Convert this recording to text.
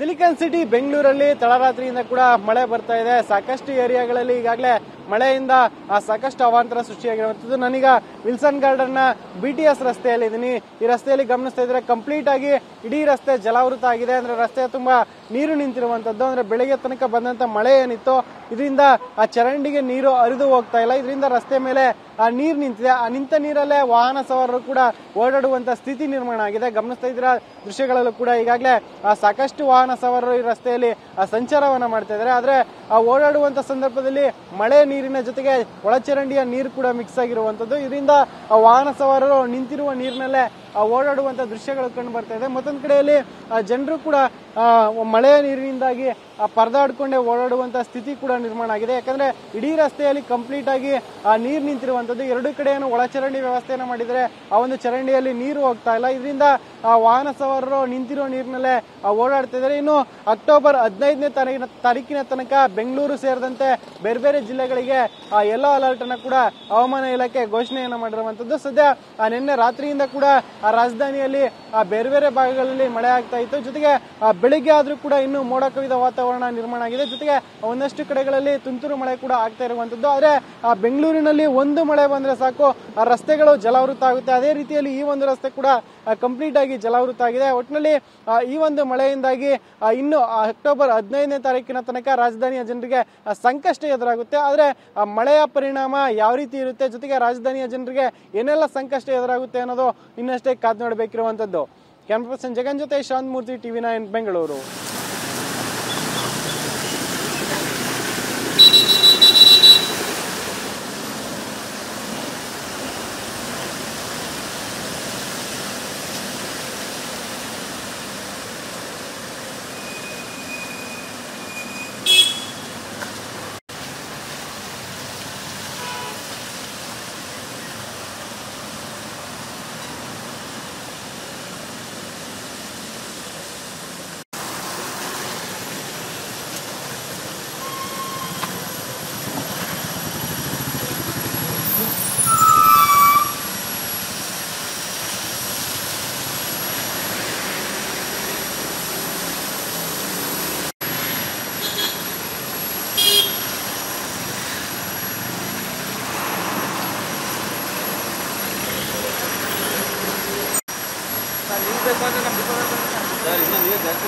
Silicon city ಬೆಂಗಳೂರಲ್ಲಿ ತಡರಾತ್ರಿಯಿಂದ ಕೂಡ ಮಳೆ ಬರ್ತಾ ಇದೆ. ಸಾಕಷ್ಟು ಏರಿಯಾಗಳಲ್ಲಿ ಈಗಾಗಲೇ ಮಳೆಯಿಂದ ಸಾಕಷ್ಟು ಅವಾಂತರ ಸೃಷ್ಟಿಯಾಗಿರುವಂತದ್ದು. ನಾನೀಗ ವಿಲ್ಸನ್ ಗಾರ್ಡನ್ ನ BTS ರಸ್ತೆಯಲ್ಲಿ ಇದ್ದೀನಿ. ಈ ರಸ್ತೆಯಲ್ಲಿ ಗಮನಿಸ್ತಾ ಇದ್ರೆ ಕಂಪ್ಲೀಟ್ ಆಗಿ ಇಡೀ ರಸ್ತೆ ಜಲಾವೃತ ಆಗಿದೆ. ಅಂದ್ರೆ ರಸ್ತೆ ತುಂಬಾ ನೀರು ನಿಂತಿರುವಂತದ್ದು. ಅಂದ್ರೆ ಬೆಳಿಗ್ಗೆ ತನಕ ಬಂದಂತ ಮಳೆ ಏನಿತ್ತು ಇದರಿಂದ ಆ ಚರಂಡಿಗೆ ನೀರು ಹರಿದು ಹೋಗ್ತಾ ಇಲ್ಲ. ಇದರಿಂದ ರಸ್ತೆ ಮೇಲೆ ಆ ನೀರು ನಿಂತಿದೆ. ಆ ನಿಂತ ನೀರಲ್ಲೇ ವಾಹನ ಸವಾರರು ಕೂಡ ಓಡಾಡುವಂತ ಸ್ಥಿತಿ ನಿರ್ಮಾಣ ಆಗಿದೆ. ಗಮನಿಸ್ತಾ ಇದ್ರ ದೃಶ್ಯಗಳಲ್ಲೂ ಕೂಡ ಈಗಾಗಲೇ ಸಾಕಷ್ಟು ವಾಹನ ಸವಾರರು ಈ ರಸ್ತೆಯಲ್ಲಿ ಸಂಚಾರವನ್ನ ಮಾಡ್ತಾ ಇದ್ದಾರೆ. ಆದ್ರೆ ಆ ಓಡಾಡುವಂತ ಸಂದರ್ಭದಲ್ಲಿ ಮಳೆ ನೀರಿನ ಜೊತೆಗೆ ಒಳಚರಂಡಿಯ ನೀರು ಕೂಡ ಮಿಕ್ಸ್ ಆಗಿರುವಂತದ್ದು. ಇದರಿಂದ ಆ ವಾಹನ ಸವಾರರು ನಿಂತಿರುವ ನೀರಿನಲ್ಲೇ ಓಡಾಡುವಂತ ದೃಶ್ಯಗಳು ಕಂಡು ಬರ್ತಾ ಇದೆ. ಮತ್ತೊಂದು ಕಡೆಯಲ್ಲಿ ಜನರು ಕೂಡ ಮಳೆಯ ನೀರಿನಿಂದಾಗಿ ಪರದಾಡ್ಕೊಂಡೆ ಓಡಾಡುವಂತ ಸ್ಥಿತಿ ಕೂಡ ನಿರ್ಮಾಣ ಆಗಿದೆ. ಯಾಕಂದ್ರೆ ಇಡೀ ರಸ್ತೆಯಲ್ಲಿ ಕಂಪ್ಲೀಟ್ ಆಗಿ ನೀರು ನಿಂತಿರುವಂತದ್ದು. ಎರಡು ಕಡೆಯನ್ನು ಒಳಚರಂಡಿ ವ್ಯವಸ್ಥೆಯನ್ನು ಮಾಡಿದರೆ ಆ ಒಂದು ಚರಂಡಿಯಲ್ಲಿ ನೀರು ಹೋಗ್ತಾ ಇಲ್ಲ. ಇದರಿಂದ ವಾಹನ ಸವಾರರು ನಿಂತಿರುವ ನೀರಿನಲ್ಲೇ ಓಡಾಡ್ತಾ ಇದ್ದಾರೆ. ಇನ್ನು ಅಕ್ಟೋಬರ್ 15ನೇ ತಾರೀಕಿನ ತನಕ ಬೆಂಗಳೂರು ಸೇರಿದಂತೆ ಬೇರೆ ಬೇರೆ ಜಿಲ್ಲೆಗಳಿಗೆ ಯೆಲ್ಲೋ ಅಲರ್ಟ್ ಅನ್ನ ಕೂಡ ಹವಾಮಾನ ಇಲಾಖೆ ಘೋಷಣೆಯನ್ನ ಮಾಡಿರುವಂತದ್ದು. ಸದ್ಯ ನಿನ್ನೆ ರಾತ್ರಿಯಿಂದ ಕೂಡ ರಾಜಧಾನಿಯಲ್ಲಿ ಬೇರೆ ಬೇರೆ ಭಾಗಗಳಲ್ಲಿ ಮಳೆ ಆಗ್ತಾ ಇತ್ತು. ಜೊತೆಗೆ ಬೆಳಿಗ್ಗೆ ಆದ್ರೂ ಕೂಡ ಇನ್ನು ಮೋಡ ಕವಿದ ವಾತಾವರಣ ನಿರ್ಮಾಣ ಆಗಿದೆ. ಜೊತೆಗೆ ಒಂದಷ್ಟು ಕಡೆಗಳಲ್ಲಿ ತುಂತುರು ಮಳೆ ಕೂಡ ಆಗ್ತಾ ಇರುವಂತದ್ದು. ಆದ್ರೆ ಬೆಂಗಳೂರಿನಲ್ಲಿ ಒಂದು ಮಳೆ ಬಂದ್ರೆ ಸಾಕು ಆ ರಸ್ತೆಗಳು ಜಲಾವೃತ ಆಗುತ್ತೆ. ಅದೇ ರೀತಿಯಲ್ಲಿ ಈ ಒಂದು ರಸ್ತೆ ಕೂಡ ಕಂಪ್ಲೀಟ್ ಆಗಿ ಜಲಾವೃತ ಆಗಿದೆ. ಒಟ್ಟಿನಲ್ಲಿ ಈ ಒಂದು ಮಳೆಯಿಂದಾಗಿ ಇನ್ನು ಅಕ್ಟೋಬರ್ 15ನೇ ತಾರೀಕಿನ ತನಕ ರಾಜಧಾನಿಯ ಜನರಿಗೆ ಸಂಕಷ್ಟ ಎದುರಾಗುತ್ತೆ. ಆದ್ರೆ ಮಳೆಯ ಪರಿಣಾಮ ಯಾವ ರೀತಿ ಇರುತ್ತೆ, ಜೊತೆಗೆ ರಾಜಧಾನಿಯ ಜನರಿಗೆ ಏನೆಲ್ಲ ಸಂಕಷ್ಟ ಎದುರಾಗುತ್ತೆ ಅನ್ನೋದು ಇನ್ನಷ್ಟೇ ಕಾದು ನೋಡಬೇಕಿರುವಂತದ್ದು. ಕ್ಯಾಮರಾ ಪರ್ಸನ್ ಜಗನ್ ಜೊತೆ ಶಾಂತಮೂರ್ತಿ, TV9 ಬೆಂಗಳೂರು. ಸರ್, ಇನ್ನು ನೀರು ಜಾಸ್ತಿ